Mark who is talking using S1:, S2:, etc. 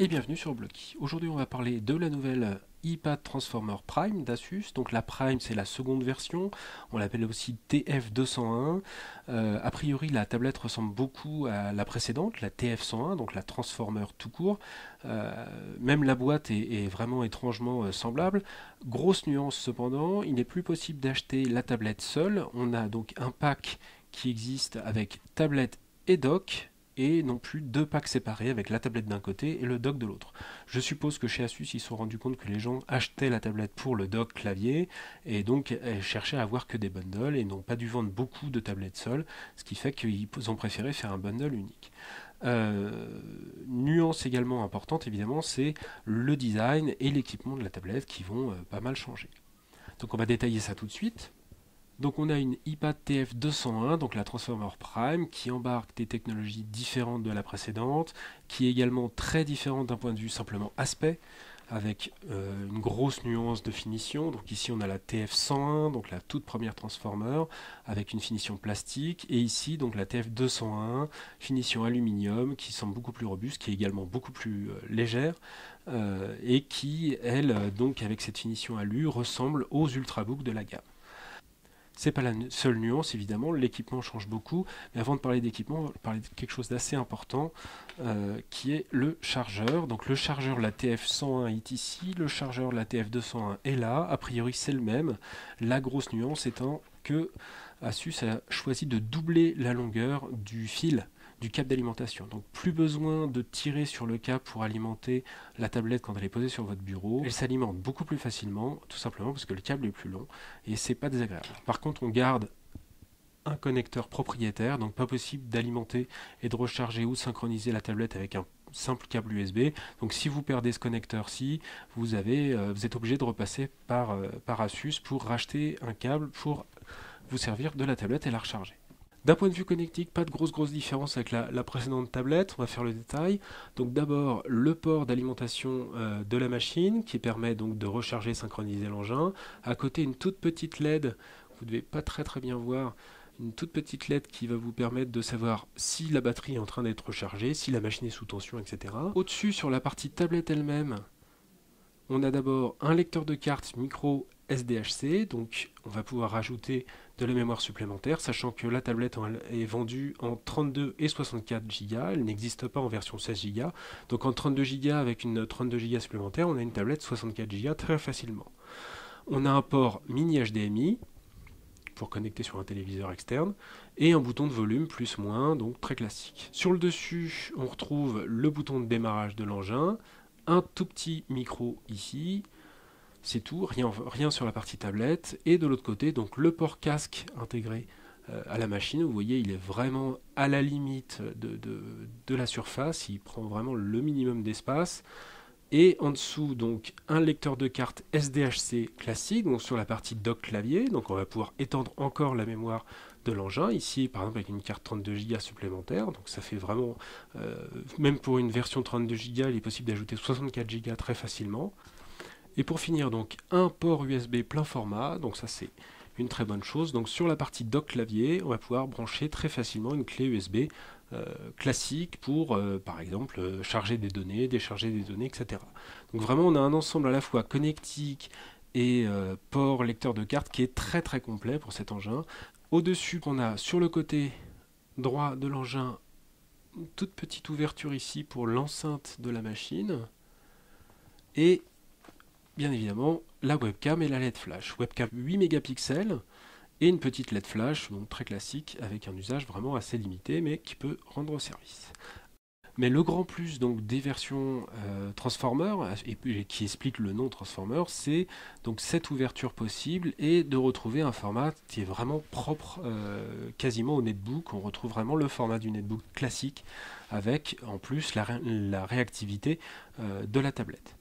S1: Et bienvenue sur Blocky. Aujourd'hui on va parler de la nouvelle iPad Transformer Prime d'Asus. Donc la Prime c'est la seconde version, on l'appelle aussi TF201. A priori la tablette ressemble beaucoup à la précédente, la TF101, donc la Transformer tout court. Même la boîte est vraiment étrangement semblable. Grosse nuance cependant, il n'est plus possible d'acheter la tablette seule. On a donc un pack qui existe avec tablette et dock, et non plus deux packs séparés avec la tablette d'un côté et le dock de l'autre. Je suppose que chez Asus ils se sont rendus compte que les gens achetaient la tablette pour le dock clavier et donc cherchaient à avoir que des bundles et n'ont pas dû vendre beaucoup de tablettes seules, ce qui fait qu'ils ont préféré faire un bundle unique. Nuance également importante évidemment, c'est le design et l'équipement de la tablette qui vont pas mal changer. Donc on va détailler ça tout de suite. Donc on a une iPad TF201, donc la Transformer Prime, qui embarque des technologies différentes de la précédente, qui est également très différente d'un point de vue simplement aspect, avec une grosse nuance de finition. Donc ici on a la TF101, donc la toute première Transformer, avec une finition plastique, et ici donc la TF201, finition aluminium, qui semble beaucoup plus robuste, qui est également beaucoup plus légère, et qui, elle, donc avec cette finition alu, ressemble aux Ultrabooks de la gamme. C'est pas la seule nuance, évidemment, l'équipement change beaucoup, mais avant de parler d'équipement, on va parler de quelque chose d'assez important, qui est le chargeur. Donc le chargeur de la TF101 est ici, le chargeur de la TF201 est là, a priori c'est le même. La grosse nuance étant que Asus a choisi de doubler la longueur du fil du câble d'alimentation. Donc plus besoin de tirer sur le câble pour alimenter la tablette quand elle est posée sur votre bureau. Elle s'alimente beaucoup plus facilement, tout simplement parce que le câble est plus long et c'est pas désagréable. Par contre, on garde un connecteur propriétaire, donc pas possible d'alimenter et de recharger ou de synchroniser la tablette avec un simple câble USB. Donc si vous perdez ce connecteur-ci, vous êtes obligé de repasser par Asus pour racheter un câble pour vous servir de la tablette et la recharger. D'un point de vue connectique, pas de grosse différence avec la précédente tablette, on va faire le détail. Donc d'abord le port d'alimentation de la machine qui permet donc de recharger et synchroniser l'engin. À côté une toute petite LED, vous ne devez pas très bien voir, une toute petite LED qui va vous permettre de savoir si la batterie est en train d'être rechargée, si la machine est sous tension, etc. Au-dessus sur la partie tablette elle-même, on a d'abord un lecteur de carte micro SDHC, donc on va pouvoir rajouter de la mémoire supplémentaire, sachant que la tablette est vendue en 32 et 64 Go, elle n'existe pas en version 16 Go, donc en 32 Go avec une 32 Go supplémentaire, on a une tablette 64 Go très facilement. On a un port mini HDMI pour connecter sur un téléviseur externe, et un bouton de volume plus-moins, donc très classique. Sur le dessus, on retrouve le bouton de démarrage de l'engin, un tout petit micro ici, c'est tout, rien sur la partie tablette. Et de l'autre côté, donc le port casque intégré à la machine. Vous voyez, il est vraiment à la limite de la surface. Il prend vraiment le minimum d'espace. Et en dessous, donc, un lecteur de carte SDHC classique, donc sur la partie dock clavier. Donc on va pouvoir étendre encore la mémoire de l'engin. Ici, par exemple, avec une carte 32 Go supplémentaire. Donc ça fait vraiment, même pour une version 32 Go, il est possible d'ajouter 64 Go très facilement. Et pour finir, donc un port USB plein format, donc ça c'est une très bonne chose. Donc sur la partie dock clavier, on va pouvoir brancher très facilement une clé USB classique pour, par exemple, charger des données, décharger des données, etc. Donc vraiment, on a un ensemble à la fois connectique et port lecteur de carte qui est très complet pour cet engin. Au-dessus, on a sur le côté droit de l'engin une toute petite ouverture ici pour l'enceinte de la machine. Et bien évidemment la webcam et la LED flash. Webcam 8 mégapixels et une petite LED flash, donc très classique, avec un usage vraiment assez limité, mais qui peut rendre service. Mais le grand plus donc des versions Transformer, et qui explique le nom Transformer, c'est donc cette ouverture possible et de retrouver un format qui est vraiment propre quasiment au netbook. On retrouve vraiment le format du netbook classique avec en plus la réactivité de la tablette.